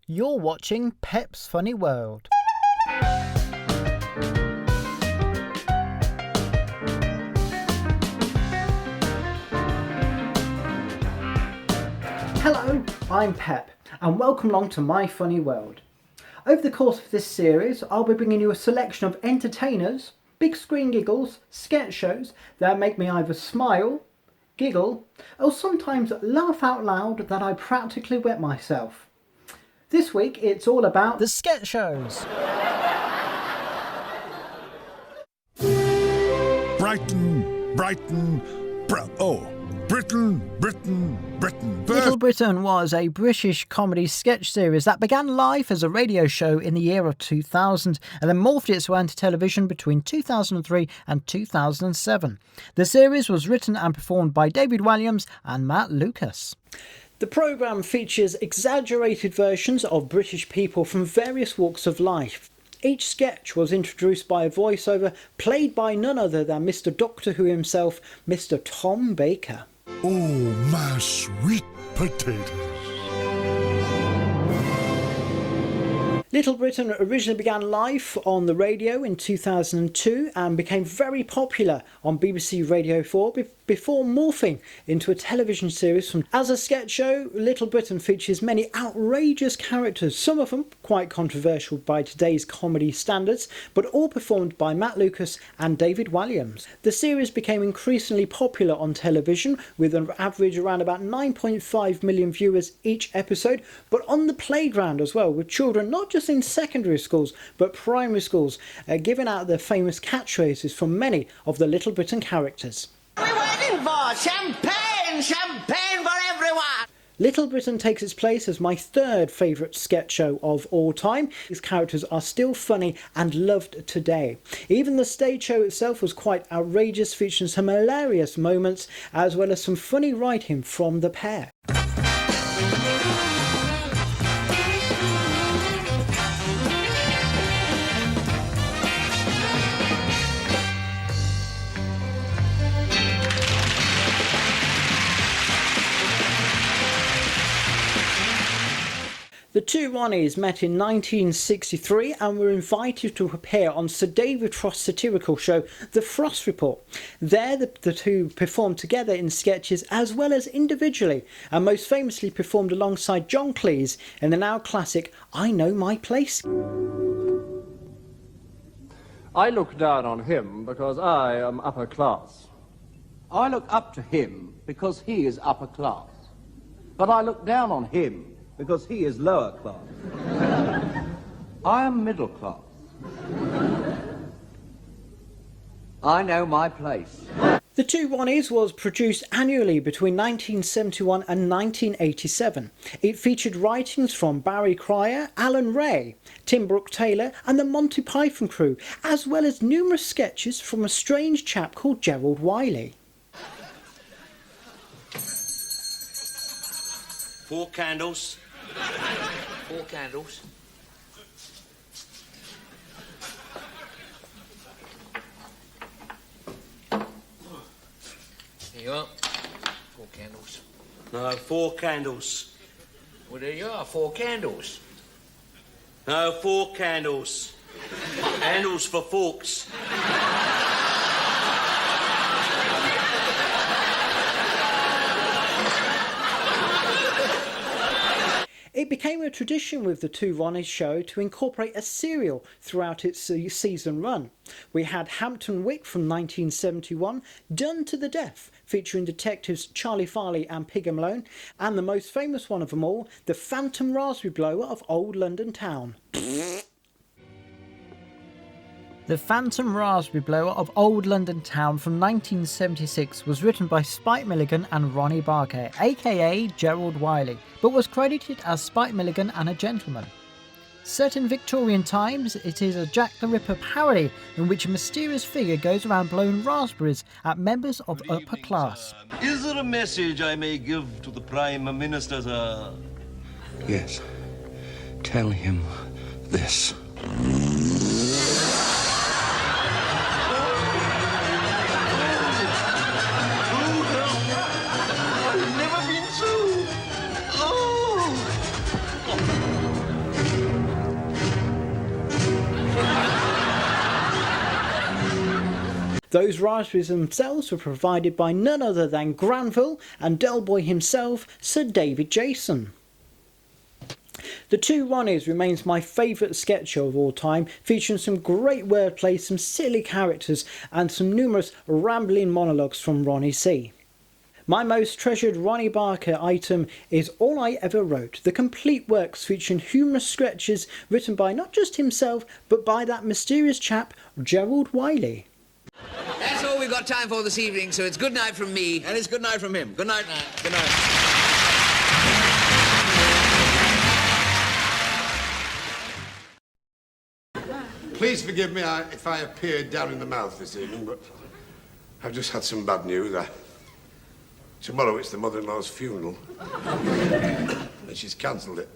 You're watching Pepp's Funny World. Hello, I'm Pepp, and welcome along to My Funny World. Over the course of this series, I'll be bringing you a selection of entertainers, big screen giggles, sketch shows that make me either smile, giggle, or sometimes laugh out loud that I practically wet myself. This week it's all about the sketch shows. Brighton. Britain. Little Britain was a British comedy sketch series that began live as a radio show in the year of 2000 and then morphed its way into television between 2003 and 2007. The series was written and performed by David Walliams and Matt Lucas. The programme features exaggerated versions of British people from various walks of life. Each sketch was introduced by a voiceover played by none other than Mr. Doctor Who himself, Mr. Tom Baker. Oh, my sweet potatoes. Little Britain originally began live on the radio in 2002 and became very popular on BBC Radio 4 before morphing into a television series. As a sketch show, Little Britain features many outrageous characters, some of them quite controversial by today's comedy standards, but all performed by Matt Lucas and David Walliams. The series became increasingly popular on television, with an average around about 9.5 million viewers each episode, but on the playground as well, with children not just in secondary schools but primary schools giving out their famous catchphrases from many of the Little Britain characters. We're waiting for champagne for everyone! Little Britain takes its place as my third favourite sketch show of all time. These characters are still funny and loved today. Even the stage show itself was quite outrageous, featuring some hilarious moments as well as some funny writing from the pair. The Two Ronnies met in 1963 and were invited to appear on Sir David Frost's satirical show The Frost Report. There the two performed together in sketches as well as individually, and most famously performed alongside John Cleese in the now classic I Know My Place. I look down on him because I am upper class. I look up to him because he is upper class. But I look down on him because he is lower class. I am middle class. I know my place. The Two Ronnies was produced annually between 1971 and 1987. It featured writings from Barry Cryer, Alan Ray, Tim Brooke-Taylor and the Monty Python crew, as well as numerous sketches from a strange chap called Gerald Wiley. 4 candles. 4 candles. Here you are. 4 candles. No, 4 candles. Well, there you are, 4 candles. No, 4 candles. Handles for forks. It became a tradition with the Two Ronnies show to incorporate a serial throughout its season run. We had Hampton Wick from 1971, Done to the Death, featuring detectives Charlie Farley and Piggy Malone, and the most famous one of them all, the Phantom Raspberry Blower of Old London Town. The Phantom Raspberry Blower of Old London Town from 1976 was written by Spike Milligan and Ronnie Barker, aka Gerald Wiley, but was credited as Spike Milligan and a Gentleman. Set in Victorian times, it is a Jack the Ripper parody in which a mysterious figure goes around blowing raspberries at members of upper class. Is there a message I may give to the Prime Minister, sir? Yes. Tell him this. Those raspberries themselves were provided by none other than Granville and Del Boy himself, Sir David Jason. The Two Ronnies remains my favourite sketch show of all time, featuring some great wordplay, some silly characters and some numerous rambling monologues from Ronnie C. My most treasured Ronnie Barker item is All I Ever Wrote, the complete works featuring humorous sketches written by not just himself but by that mysterious chap Gerald Wiley. That's all we've got time for this evening, so it's good night from me. And it's good night from him. Good night. Good night. Please forgive me if I appeared down in the mouth this evening, but I've just had some bad news. Tomorrow it's the mother-in-law's funeral, and she's cancelled it.